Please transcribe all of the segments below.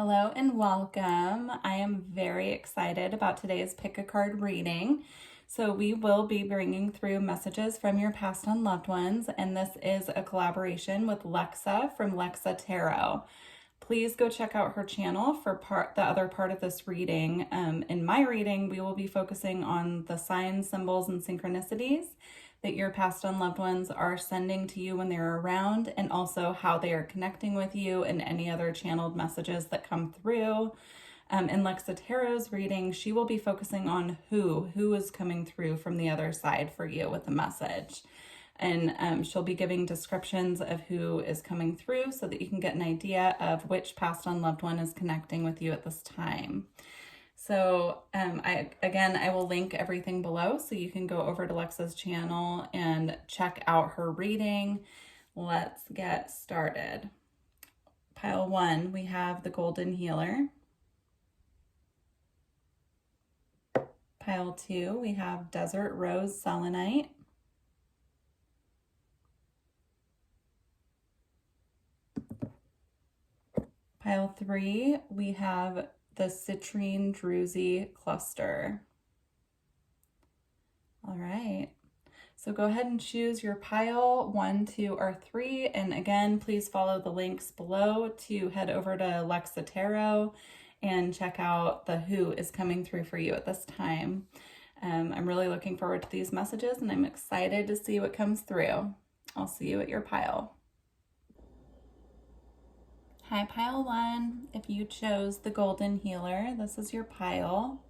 Hello and welcome. I am very excited about today's pick a card reading. So we will be bringing through messages from your past and loved ones, and this is a collaboration with Lexa from Lexa Tarot. Please go check out her channel for the other part of this reading. In my reading, we will be focusing on the signs, symbols, and synchronicities that your past and loved ones are sending to you when they're around, and also how they are connecting with you and any other channeled messages that come through. In Lexa Tarot's reading, she will be focusing on who is coming through from the other side for you with the message. And she'll be giving descriptions of who is coming through so that you can get an idea of which past and loved one is connecting with you at this time. So I will link everything below so you can go over to Lexa's channel and check out her reading. Let's get started. Pile 1, we have the Golden Healer. Pile 2, we have Desert Rose Selenite. Pile 3, we have the Citrine Druzy Cluster. All right, so go ahead and choose your pile 1, 2, or 3. And again, please follow the links below to head over to Lexa Tarot and check out the who is coming through for you at this time. I'm really looking forward to these messages, and I'm excited to see what comes through. I'll see you at your pile. Hi, pile 1. If you chose the Golden Healer, this is your pile.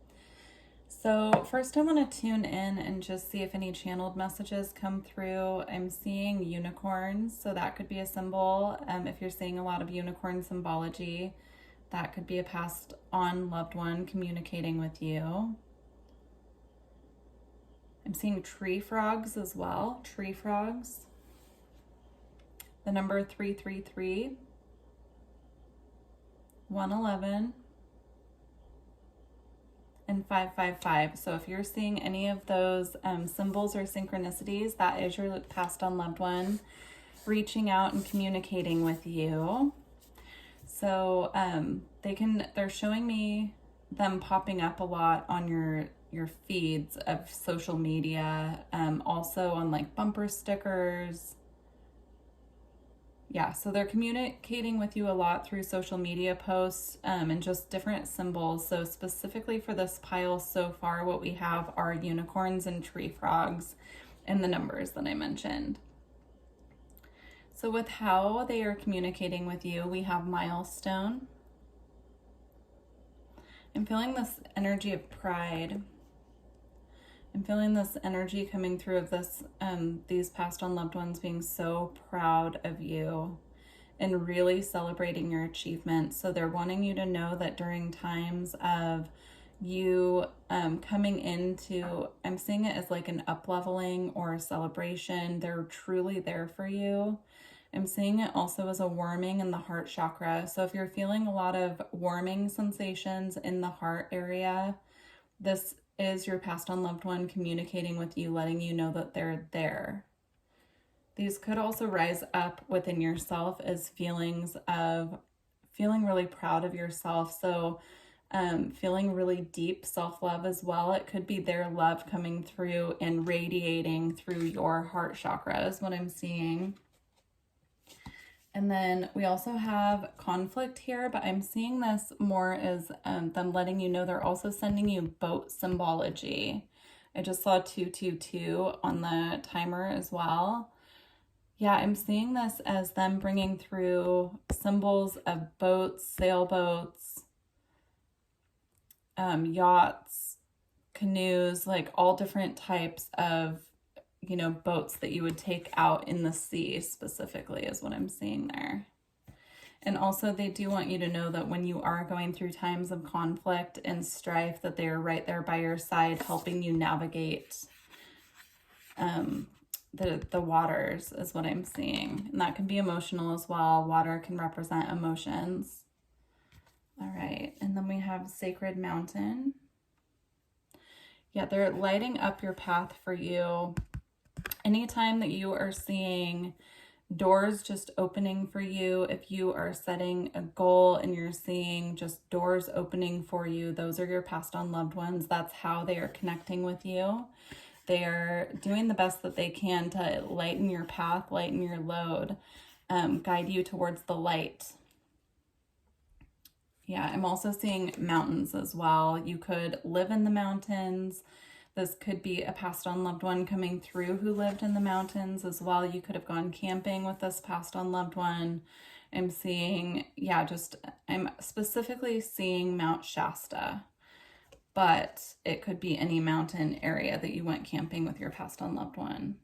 So first I want to tune in and just see if any channeled messages come through. I'm seeing unicorns, so that could be a symbol. If you're seeing a lot of unicorn symbology, that could be a passed on loved one communicating with you. I'm seeing tree frogs as well, tree frogs. The number 333. 111 and 555. So if you're seeing any of those symbols or synchronicities, that is your passed on loved one reaching out and communicating with you. So they're showing me them popping up a lot on your feeds of social media, also on like bumper stickers. Yeah, so they're communicating with you a lot through social media posts and just different symbols. So specifically for this pile so far, what we have are unicorns and tree frogs and the numbers that I mentioned. So with how they are communicating with you, we have milestone. I'm feeling this energy of pride. I'm feeling this energy coming through of this, these passed on loved ones being so proud of you and really celebrating your achievements. So they're wanting you to know that during times of you coming into, I'm seeing it as like an up-leveling or a celebration. They're truly there for you. I'm seeing it also as a warming in the heart chakra. So if you're feeling a lot of warming sensations in the heart area, this is your passed on loved one communicating with you, letting you know that they're there. These could also rise up within yourself as feelings of feeling really proud of yourself. So feeling really deep self-love as well. It could be their love coming through and radiating through your heart chakra is what I'm seeing. And then we also have conflict here, but I'm seeing this more as them letting you know they're also sending you boat symbology. I just saw 222 on the timer as well. Yeah, I'm seeing this as them bringing through symbols of boats, sailboats, yachts, canoes, like all different types of boats that you would take out in the sea specifically is what I'm seeing there. And also they do want you to know that when you are going through times of conflict and strife, that they are right there by your side, helping you navigate the waters is what I'm seeing. And that can be emotional as well. Water can represent emotions. All right, and then we have Sacred Mountain. Yeah, they're lighting up your path for you. Anytime that you are seeing doors just opening for you. If you are setting a goal and you're seeing just doors opening for you, those are your passed on loved ones. That's how they are connecting with you. They are doing the best that they can to lighten your path, lighten your load, guide you towards the light. Yeah, I'm also seeing mountains as well. You could live in the mountains. This could be a passed on loved one coming through who lived in the mountains as well. You could have gone camping with this passed on loved one. I'm seeing, yeah, I'm specifically seeing Mount Shasta, but it could be any mountain area that you went camping with your passed on loved one.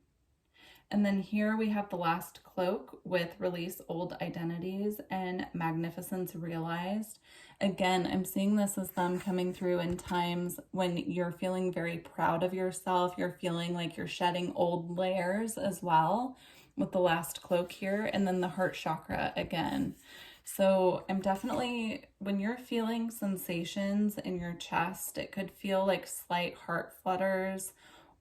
And then here we have the last cloak with release old identities and magnificence realized. Again, I'm seeing this as them coming through in times when you're feeling very proud of yourself. You're feeling like you're shedding old layers as well with the last cloak here. And then the heart chakra again. So I'm definitely, when you're feeling sensations in your chest, it could feel like slight heart flutters,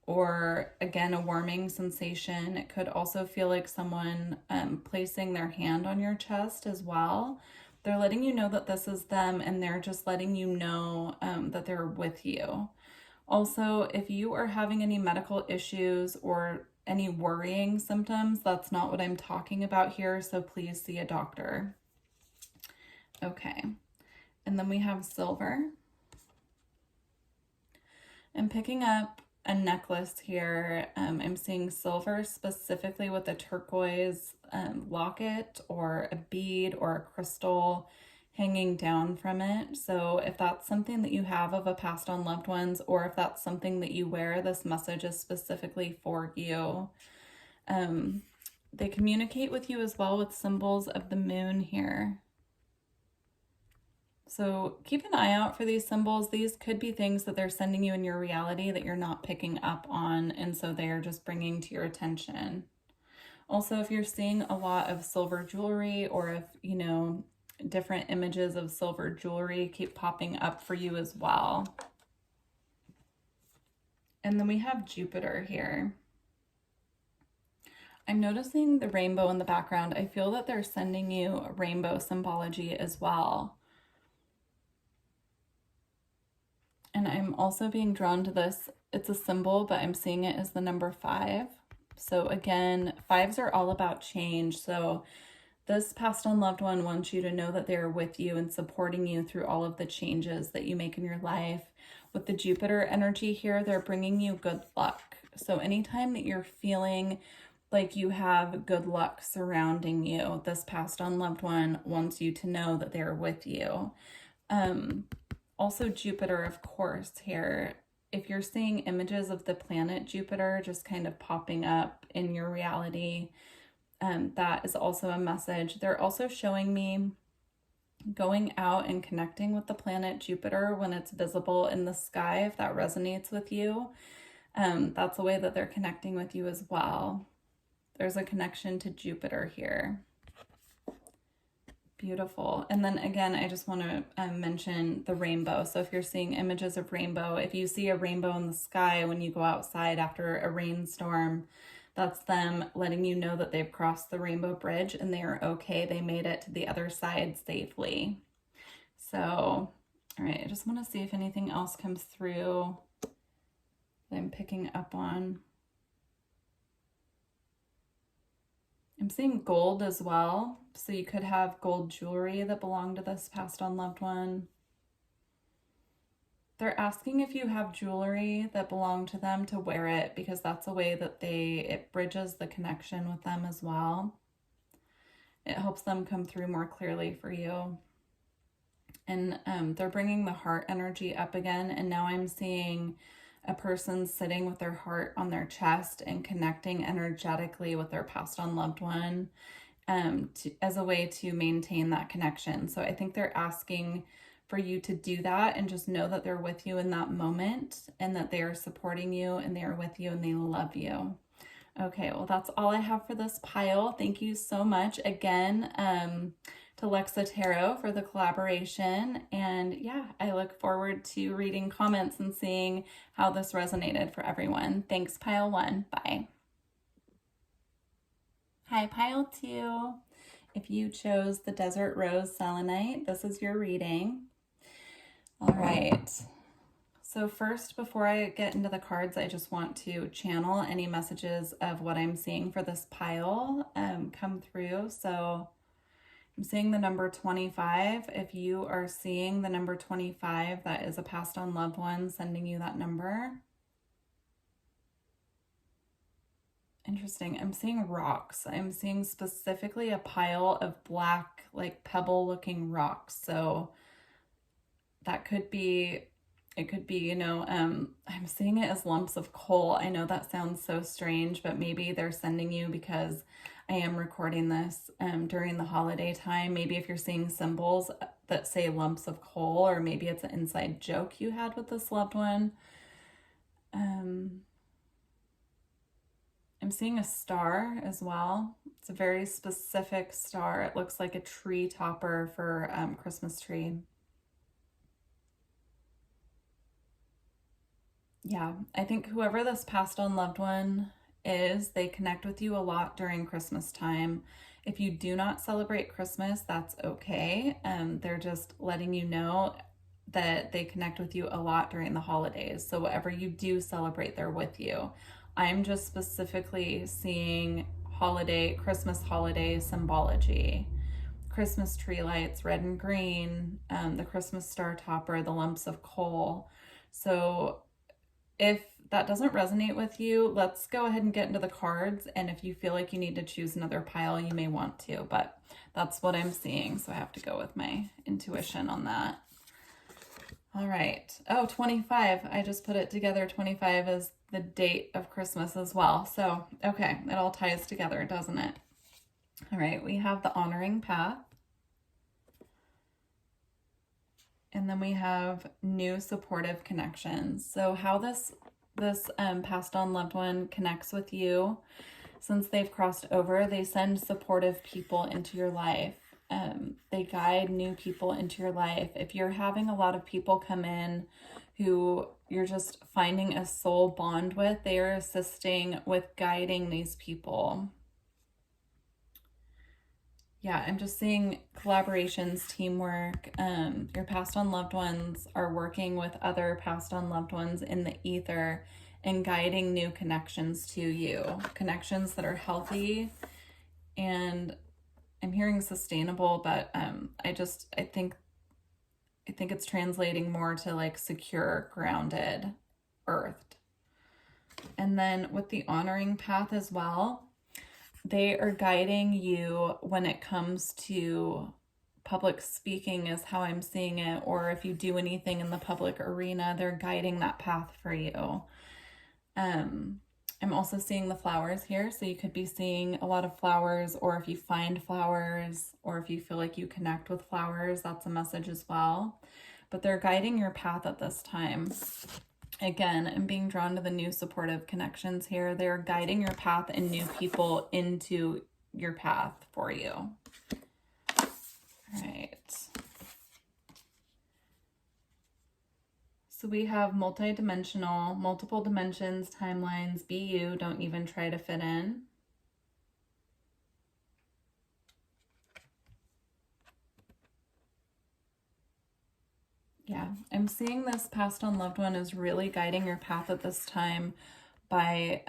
or again, a warming sensation. It could also feel like someone placing their hand on your chest as well. They're letting you know that this is them, and they're just letting you know that they're with you. Also, if you are having any medical issues or any worrying symptoms, that's not what I'm talking about here, so please see a doctor. Okay, and then we have silver. I'm picking up a necklace here. I'm seeing silver specifically with a turquoise locket or a bead or a crystal hanging down from it. So if that's something that you have of a passed on loved ones, or if that's something that you wear, this message is specifically for you. They communicate with you as well with symbols of the moon here. So keep an eye out for these symbols. These could be things that they're sending you in your reality that you're not picking up on, and so they are just bringing to your attention. Also, if you're seeing a lot of silver jewelry, or if, you know, different images of silver jewelry keep popping up for you as well. And then we have Jupiter here. I'm noticing the rainbow in the background. I feel that they're sending you rainbow symbology as well. And I'm also being drawn to this. It's a symbol, but I'm seeing it as the number 5. So again, 5s are all about change. So this passed on loved one wants you to know that they're with you and supporting you through all of the changes that you make in your life. With the Jupiter energy here, they're bringing you good luck. So anytime that you're feeling like you have good luck surrounding you, this passed on loved one wants you to know that they're with you. Also Jupiter, of course, here. If you're seeing images of the planet Jupiter just kind of popping up in your reality, that is also a message. They're also showing me going out and connecting with the planet Jupiter when it's visible in the sky, if that resonates with you. That's a way that they're connecting with you as well. There's a connection to Jupiter here. Beautiful. And then again, I just want to mention the rainbow. So if you're seeing images of rainbow, if you see a rainbow in the sky when you go outside after a rainstorm, that's them letting you know that they've crossed the rainbow bridge and they are okay. They made it to the other side safely. So, all right, I just want to see if anything else comes through that I'm picking up on. I'm seeing gold as well. So you could have gold jewelry that belonged to this passed on loved one. They're asking if you have jewelry that belonged to them to wear it, because that's a way that it bridges the connection with them as well. It helps them come through more clearly for you. And they're bringing the heart energy up again. And now I'm seeing a person sitting with their heart on their chest and connecting energetically with their passed on loved one as a way to maintain that connection. So I think they're asking for you to do that and just know that they're with you in that moment and that they are supporting you and they are with you and they love you. Okay, well, that's all I have for this pile. Thank you so much again to Lexa Tarot for the collaboration. And yeah, I look forward to reading comments and seeing how this resonated for everyone. Thanks, pile 1. Bye. Hi, pile 2. If you chose the Desert Rose Selenite, this is your reading. All right. So first, before I get into the cards, I just want to channel any messages of what I'm seeing for this pile come through. So I'm seeing the number 25. If you are seeing the number 25, that is a passed on loved one sending you that number. Interesting. I'm seeing rocks. I'm seeing specifically a pile of black, like pebble looking rocks. So that could be, it could be, I'm seeing it as lumps of coal. I know that sounds so strange, but maybe they're sending you because I am recording this during the holiday time. Maybe if you're seeing symbols that say lumps of coal, or maybe it's an inside joke you had with this loved one. I'm seeing a star as well. It's a very specific star. It looks like a tree topper for Christmas tree. Yeah, I think whoever this passed on loved one is, they connect with you a lot during Christmas time. If you do not celebrate Christmas, that's okay. They're just letting you know that they connect with you a lot during the holidays. So whatever you do celebrate, they're with you. I'm just specifically seeing Christmas holiday symbology. Christmas tree lights, red and green, the Christmas star topper, the lumps of coal. So if that doesn't resonate with you, let's go ahead and get into the cards. And if you feel like you need to choose another pile, you may want to, but that's what I'm seeing. So I have to go with my intuition on that. All right. Oh, 25. I just put it together. 25 is the date of Christmas as well. So, okay, it all ties together, doesn't it? All right, we have the honoring path. And then we have new supportive connections. So how this passed on loved one connects with you, since they've crossed over, they send supportive people into your life. They guide new people into your life. If you're having a lot of people come in who you're just finding a soul bond with, they are assisting with guiding these people. Yeah, I'm just seeing collaborations, teamwork. Your passed on loved ones are working with other passed on loved ones in the ether and guiding new connections to you. Connections that are healthy, and I'm hearing sustainable, but I think it's translating more to like secure, grounded, earthed. And then with the honoring path as well, they are guiding you when it comes to public speaking is how I'm seeing it, or if you do anything in the public arena, they're guiding that path for you. I'm also seeing the flowers here, so you could be seeing a lot of flowers, or if you find flowers, or if you feel like you connect with flowers, that's a message as well. But they're guiding your path at this time. Again, I'm being drawn to the new supportive connections here. They're guiding your path and new people into your path for you. All right. So we have multi-dimensional, multiple dimensions, timelines, be you, don't even try to fit in. Yeah, I'm seeing this passed on loved one is really guiding your path at this time by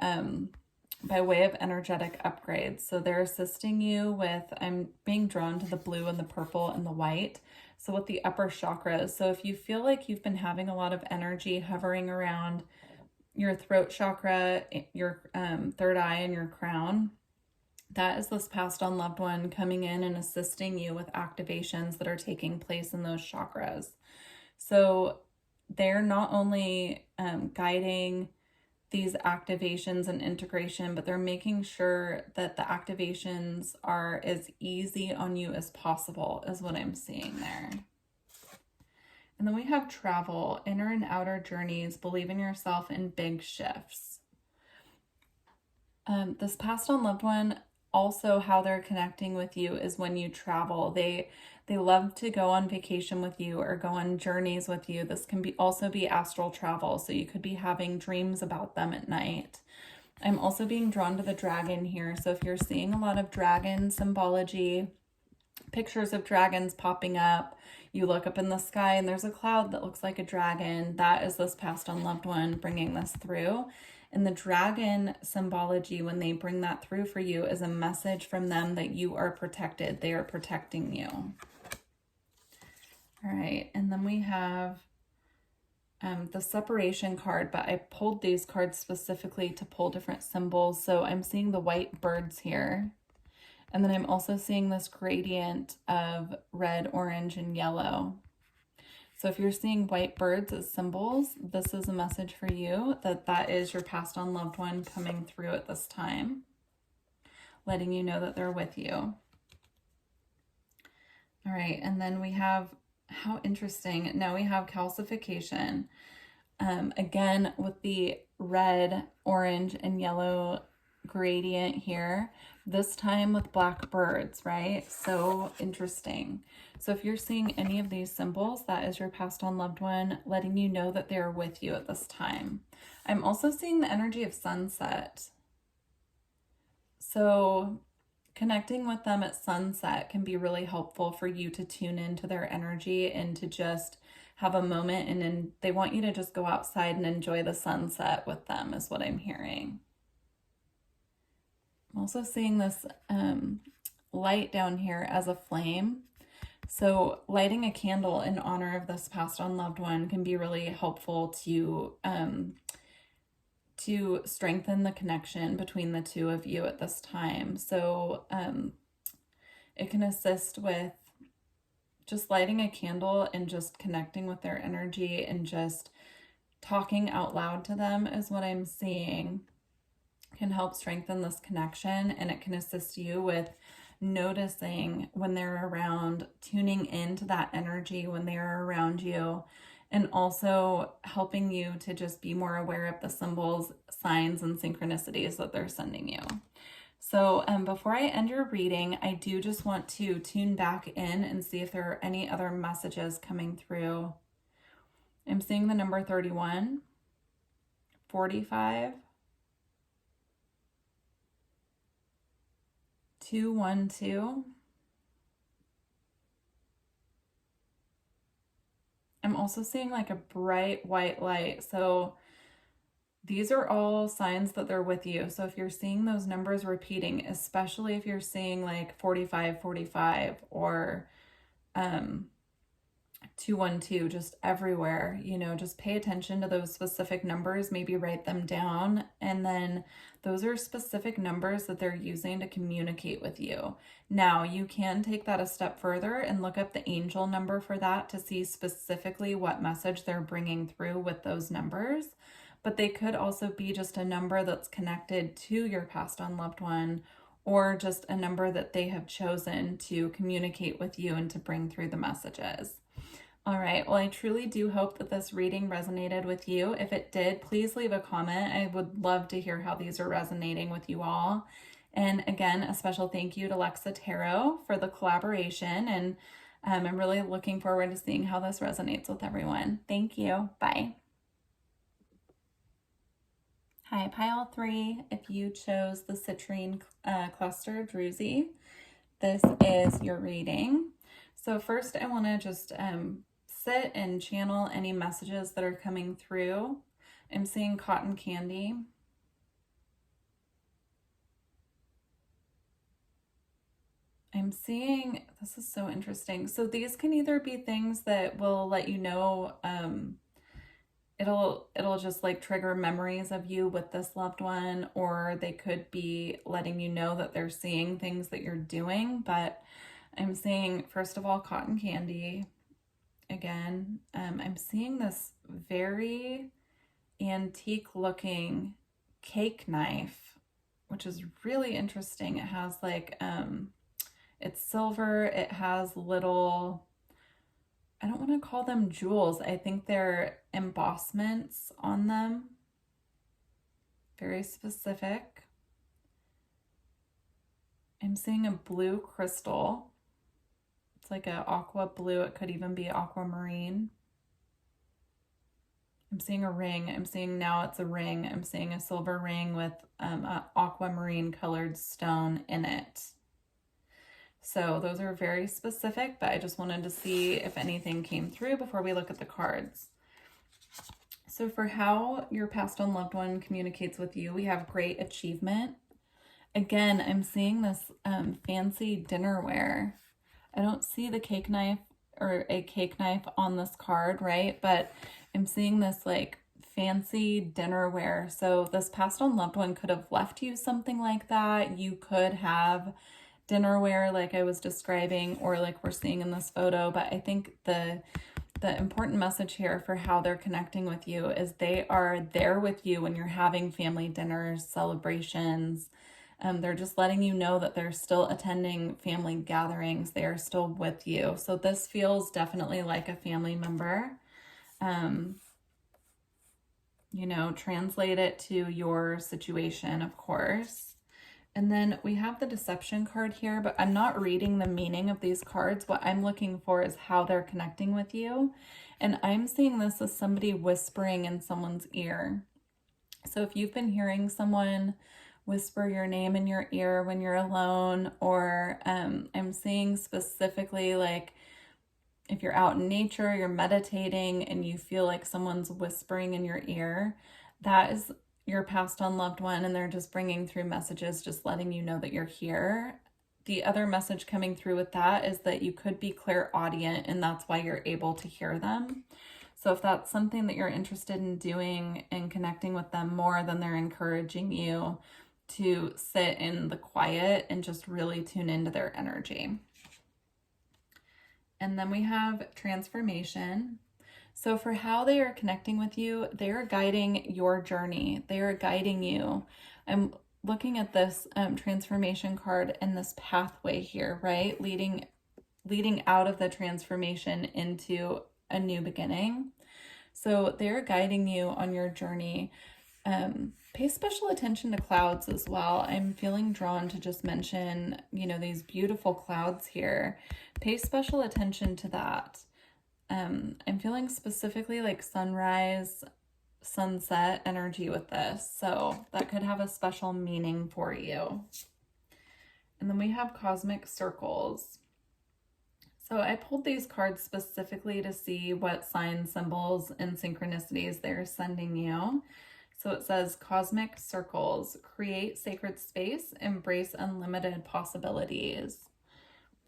way of energetic upgrades. So they're assisting you with, I'm being drawn to the blue and the purple and the white. So with the upper chakras, so if you feel like you've been having a lot of energy hovering around your throat chakra, your third eye, and your crown, that is this passed on loved one coming in and assisting you with activations that are taking place in those chakras. So they're not only guiding these activations and integration, but they're making sure that the activations are as easy on you as possible, is what I'm seeing there. And then we have travel, inner and outer journeys, believe in yourself, and big shifts. This passed on loved one, also how they're connecting with you is when you travel. They love to go on vacation with you or go on journeys with you. This can also be astral travel. So you could be having dreams about them at night. I'm also being drawn to the dragon here. So if you're seeing a lot of dragon symbology, pictures of dragons popping up, you look up in the sky and there's a cloud that looks like a dragon, that is this passed on loved one bringing this through. And the dragon symbology, when they bring that through for you, is a message from them that you are protected. They are protecting you. All right, and then we have the separation card, but I pulled these cards specifically to pull different symbols. So I'm seeing the white birds here. And then I'm also seeing this gradient of red, orange, and yellow. So if you're seeing white birds as symbols, this is a message for you that that is your passed on loved one coming through at this time, letting you know that they're with you. All right, and then we have, how interesting, now we have calcification. Again, with the red, orange, and yellow gradient here, this time with black birds, right? So interesting. So if you're seeing any of these symbols, that is your passed on loved one letting you know that they're with you at this time. I'm also seeing the energy of sunset. So connecting with them at sunset can be really helpful for you to tune into their energy and to just have a moment, and then they want you to just go outside and enjoy the sunset with them is what I'm hearing. I'm also seeing this light down here as a flame. So lighting a candle in honor of this passed on loved one can be really helpful to strengthen the connection between the two of you at this time. So it can assist with just lighting a candle and just connecting with their energy and just talking out loud to them is what I'm seeing. Can help strengthen this connection, and it can assist you with noticing when they're around, tuning into that energy when they're around you, and also helping you to just be more aware of the symbols, signs, and synchronicities that they're sending you. So before I end your reading, I do just want to tune back in and see if there are any other messages coming through. I'm seeing the number 31, 45, 212. I'm also seeing like a bright white light. So these are all signs that they're with you. So if you're seeing those numbers repeating, especially if you're seeing like 45, 45 or 212 just everywhere, you know, just pay attention to those specific numbers, maybe write them down. And then those are specific numbers that they're using to communicate with you. Now you can take that a step further and look up the angel number for that to see specifically what message they're bringing through with those numbers. But they could also be just a number that's connected to your passed on loved one, or just a number that they have chosen to communicate with you and to bring through the messages. All right, well, I truly do hope that this reading resonated with you. If it did, please leave a comment. I would love to hear how these are resonating with you all. And again, a special thank you to Lexa Tarot for the collaboration. And I'm really looking forward to seeing how this resonates with everyone. Thank you. Bye. Hi, pile 3. If you chose the citrine cluster druzy, this is your reading. So first I want to just sit and channel any messages that are coming through. I'm seeing cotton candy. I'm seeing, this is so interesting. So these can either be things that will let you know, it'll just like trigger memories of you with this loved one, or they could be letting you know that they're seeing things that you're doing. But I'm seeing, first of all, cotton candy. Again, I'm seeing this very antique looking cake knife, which is really interesting. It has like, it's silver. It has little, I don't want to call them jewels. I think they're embossments on them. Very specific. I'm seeing a blue crystal. It's like an aqua blue. It could even be aquamarine. I'm seeing a ring. I'm seeing now it's a ring. I'm seeing a silver ring with an aquamarine colored stone in it. So those are very specific, but I just wanted to see if anything came through before we look at the cards. So for how your passed on loved one communicates with you, we have great achievement. Again, I'm seeing this fancy dinnerware. I don't see the cake knife or a cake knife on this card, right? But I'm seeing this like fancy dinnerware. So this passed on loved one could have left you something like that. You could have dinnerware like I was describing, or like we're seeing in this photo. But I think the important message here for how they're connecting with you is they are there with you when you're having family dinners, celebrations. They're just letting you know that they're still attending family gatherings. They are still with you. So this feels definitely like a family member. You know, translate it to your situation, of course. And then we have the deception card here, but I'm not reading the meaning of these cards. What I'm looking for is how they're connecting with you. And I'm seeing this as somebody whispering in someone's ear. So if you've been hearing someone whisper your name in your ear when you're alone, or I'm seeing specifically like if you're out in nature, you're meditating and you feel like someone's whispering in your ear, that is your passed on loved one, and they're just bringing through messages, just letting you know that you're here. The other message coming through with that is that you could be clairaudient, and that's why you're able to hear them. So if that's something that you're interested in doing and connecting with them more, then they're encouraging you to sit in the quiet and just really tune into their energy. And then we have transformation. So for how they are connecting with you, they are guiding your journey. They are guiding you. I'm looking at this transformation card and this pathway here, right? Leading out of the transformation into a new beginning. So they're guiding you on your journey. Pay special attention to clouds as well. I'm feeling drawn to just mention, you know, these beautiful clouds here. Pay special attention to that. I'm feeling specifically like sunrise, sunset energy with this. So that could have a special meaning for you. And then we have cosmic circles. So I pulled these cards specifically to see what signs, symbols, and synchronicities they're sending you. So it says cosmic circles, create sacred space, embrace unlimited possibilities.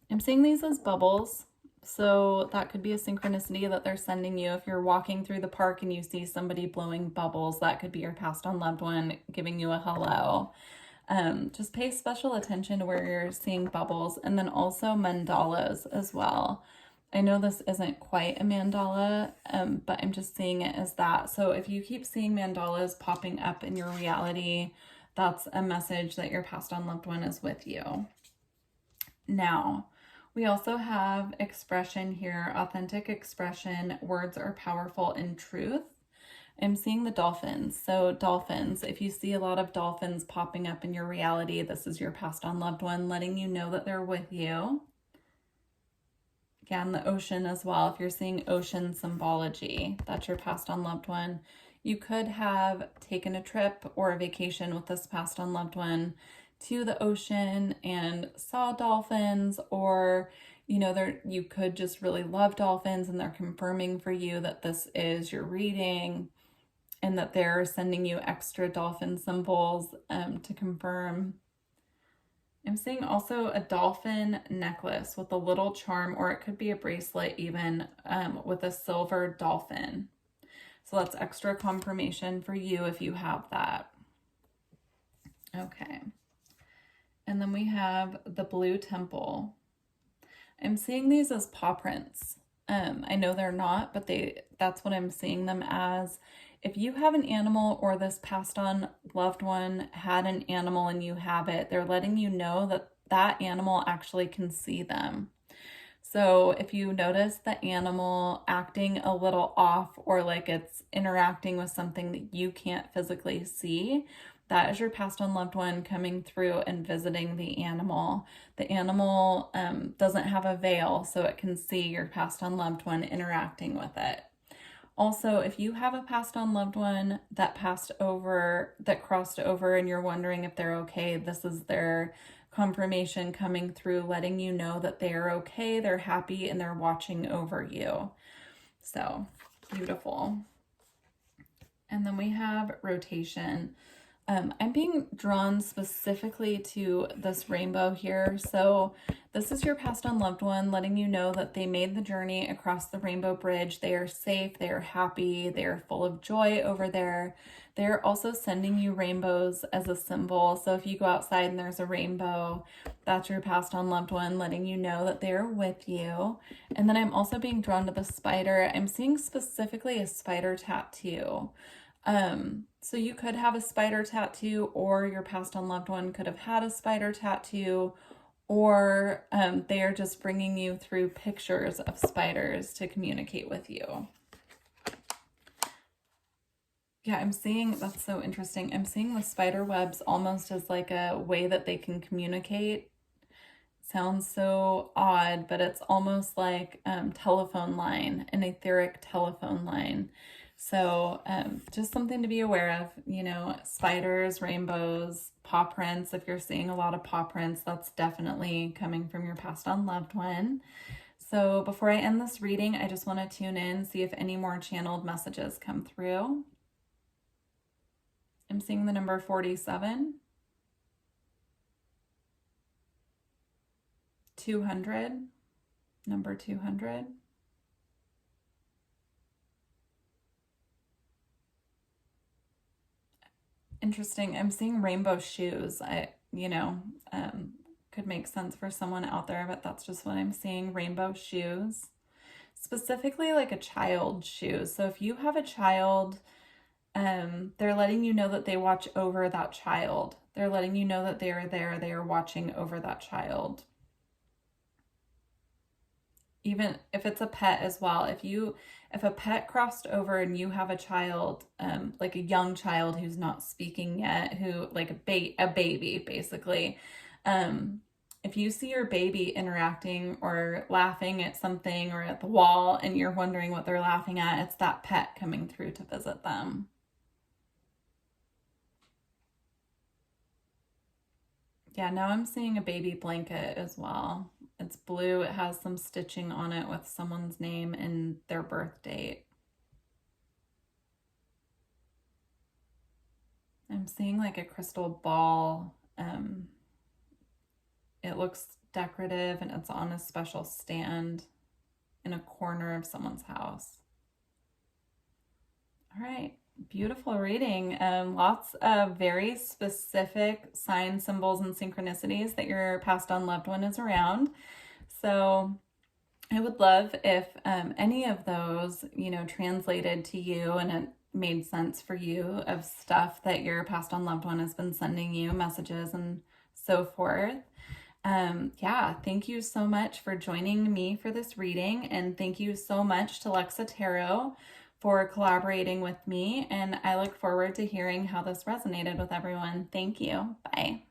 I'm seeing these as bubbles. So that could be a synchronicity that they're sending you. If you're walking through the park and you see somebody blowing bubbles, that could be your passed on loved one giving you a hello. Just pay special attention to where you're seeing bubbles, and then also mandalas as well. I know this isn't quite a mandala, but I'm just seeing it as that. So if you keep seeing mandalas popping up in your reality, that's a message that your passed on loved one is with you. Now, we also have expression here, authentic expression. Words are powerful in truth. I'm seeing the dolphins. So dolphins, if you see a lot of dolphins popping up in your reality, this is your passed on loved one letting you know that they're with you. Again, the ocean as well. If you're seeing ocean symbology, that's your passed on loved one. You could have taken a trip or a vacation with this passed on loved one to the ocean and saw dolphins, or you know, you could just really love dolphins and they're confirming for you that this is your reading and that they're sending you extra dolphin symbols to confirm. I'm seeing also a dolphin necklace with a little charm, or it could be a bracelet even with a silver dolphin. So that's extra confirmation for you if you have that. Okay. And then we have the blue temple. I'm seeing these as paw prints. I know they're not, but that's what I'm seeing them as. If you have an animal, or this passed on loved one had an animal and you have it, they're letting you know that that animal actually can see them. So if you notice the animal acting a little off, or like it's interacting with something that you can't physically see, that is your passed on loved one coming through and visiting the animal. The animal doesn't have a veil, so it can see your passed on loved one interacting with it. Also, if you have a passed on loved one that crossed over and you're wondering if they're okay, this is their confirmation coming through, letting you know that they are okay, they're happy, and they're watching over you. So beautiful. And then we have rotation. I'm being drawn specifically to this rainbow here. So this is your passed on loved one letting you know that they made the journey across the rainbow bridge. They are safe, they are happy, they are full of joy over there. They're also sending you rainbows as a symbol. So if you go outside and there's a rainbow, that's your passed on loved one letting you know that they're with you. And then I'm also being drawn to the spider. I'm seeing specifically a spider tattoo. So you could have a spider tattoo, or your passed on loved one could have had a spider tattoo, or they are just bringing you through pictures of spiders to communicate with you. Yeah, I'm seeing, that's so interesting. I'm seeing the spider webs almost as like a way that they can communicate. Sounds so odd, but it's almost like telephone line, an etheric telephone line. So just something to be aware of, you know, spiders, rainbows, paw prints. If you're seeing a lot of paw prints, that's definitely coming from your passed on loved one. So before I end this reading, I just want to tune in, see if any more channeled messages come through. I'm seeing the number 47, 200, number 200. Interesting. I'm seeing rainbow shoes. Could make sense for someone out there, but that's just what I'm seeing. Rainbow shoes, specifically like a child's shoes. So if you have a child, they're letting you know that they watch over that child. They're letting you know that they are there. They are watching over that child. Even if it's a pet as well, if a pet crossed over and you have a child, like a young child who's not speaking yet, who like a baby basically, if you see your baby interacting or laughing at something or at the wall and you're wondering what they're laughing at, it's that pet coming through to visit them. Yeah, now I'm seeing a baby blanket as well. It's blue. It has some stitching on it with someone's name and their birth date. I'm seeing like a crystal ball. It looks decorative and it's on a special stand in a corner of someone's house. All right. Beautiful reading. Lots of very specific signs, symbols, and synchronicities that your passed on loved one is around. So I would love if any of those, translated to you and it made sense for you, of stuff that your passed on loved one has been sending you, messages and so forth. Thank you so much for joining me for this reading, and thank you so much to Lexa Tarot for collaborating with me, and I look forward to hearing how this resonated with everyone. Thank you. Bye.